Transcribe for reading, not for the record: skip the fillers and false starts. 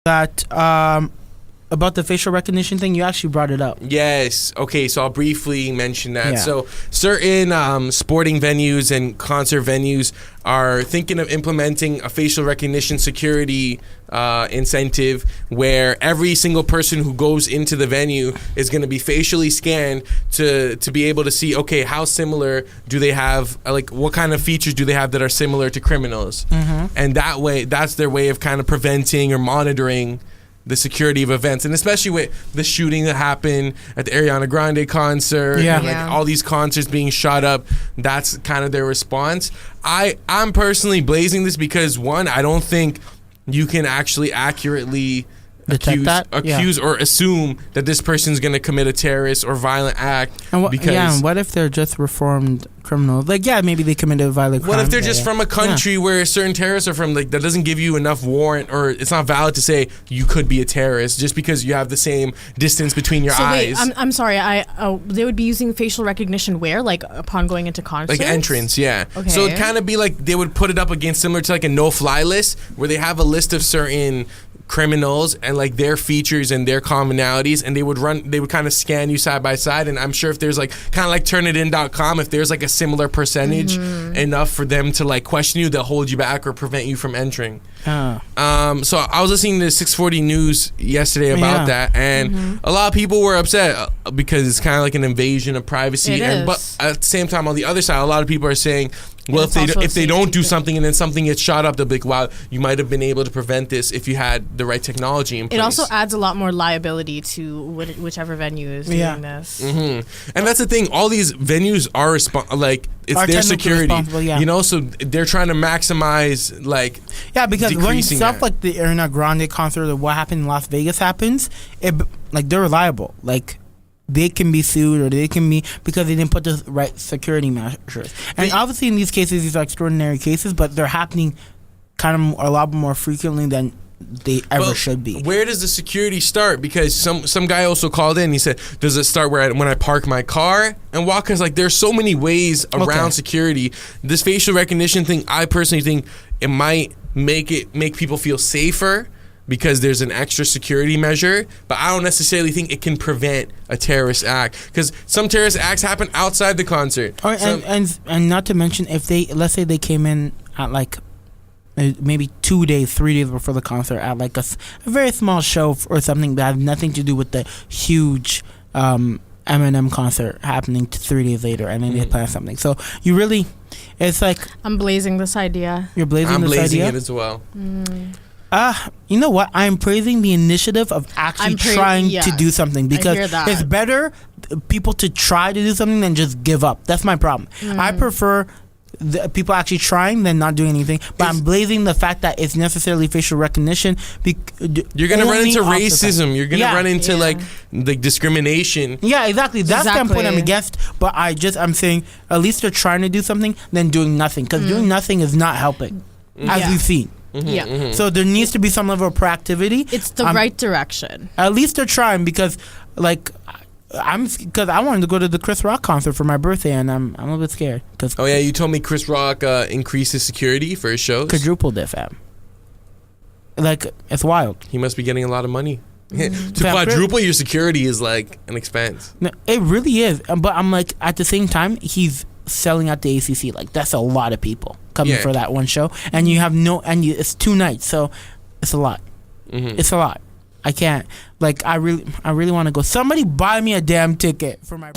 that about the facial recognition thing, you actually brought it up. Yes. Okay, so I'll briefly mention that. Yeah. So certain sporting venues and concert venues are thinking of implementing a facial recognition security incentive where every single person who goes into the venue is going to be facially scanned to be able to see, okay, how similar do they have, like what kind of features do they have that are similar to criminals? And that way, that's their way of kind of preventing or monitoring the security of events, and especially with the shooting that happened at the Ariana Grande concert, and like all these concerts being shot up. That's kind of their response. I'm personally blazing this because, one, I don't think you can actually accurately accuse or assume that this person's going to commit a terrorist or violent act. And what if they're just reformed criminals? Like, maybe they committed a violent crime. What if they're just from a country where certain terrorists are from, like, that doesn't give you enough warrant, or it's not valid to say you could be a terrorist just because you have the same distance between your eyes. Wait, I'm sorry. They would be using facial recognition where? Like, upon going into concerts? Like entrance, yeah. Okay. So it'd kind of be like they would put it up against, similar to like a no-fly list, where they have a list of certain criminals and like their features and their commonalities, and they would kind of scan you side by side. And I'm sure if there's like kind of like turnitin.com, if there's like a similar percentage enough for them to like question you, they'll hold you back or prevent you from entering. So I was listening to 640 News yesterday about that, and a lot of people were upset because it's kind of like an invasion of privacy. But at the same time, on the other side, a lot of people are saying, well, if they don't do something and then something gets shot up, they'll be like, wow, you might have been able to prevent this if you had the right technology in place. It also adds a lot more liability to whichever venue is doing this. And that's the thing. All these venues are it's their security, you know, so they're trying to maximize because when stuff like the Ariana Grande concert or what happened in Las Vegas happens, they're reliable. Like, they can be sued, or they can be, because they didn't put the right security measures. And obviously in these cases, these are extraordinary cases, but they're happening kind of a lot more frequently than they ever should be. Where does the security start? Because some guy also called in, he said, does it start when I park my car and walk? Because like there's so many ways around security. This facial recognition thing, I personally think it might make people feel safer because there's an extra security measure, but I don't necessarily think it can prevent a terrorist act, because some terrorist acts happen outside the concert. And not to mention, if let's say they came in at like maybe 2 days, 3 days before the concert at like a very small show or something that had nothing to do with the huge Eminem concert happening 3 days later, and then they plan something. So you really, it's like, I'm blazing this idea. You're blazing I'm this blazing idea? it as well. You know what? I'm praising the initiative of actually trying to do something, because it's better people to try to do something than just give up. That's my problem. I prefer people actually trying than not doing anything. But I'm blazing the fact that it's necessarily facial recognition. You're gonna run into racism. You're gonna run into like discrimination. Yeah, exactly. That's the point I'm against. But I'm saying at least they're trying to do something than doing nothing, because doing nothing is not helping, as we've seen. So there needs to be some level of proactivity. It's the right direction. At least they're trying, because I wanted to go to the Chris Rock concert for my birthday, and I'm a little bit scared. You told me Chris Rock increased his security for his shows. Quadrupled it, fam. Like, it's wild. He must be getting a lot of money. To quadruple your security is like an expense. No, it really is. But I'm like, at the same time, he's selling out the ACC. Like, that's a lot of people coming for that one show, and it's 2 nights, so it's a lot. It's a lot. I can't. Like, I really want to go. Somebody buy me a damn ticket for my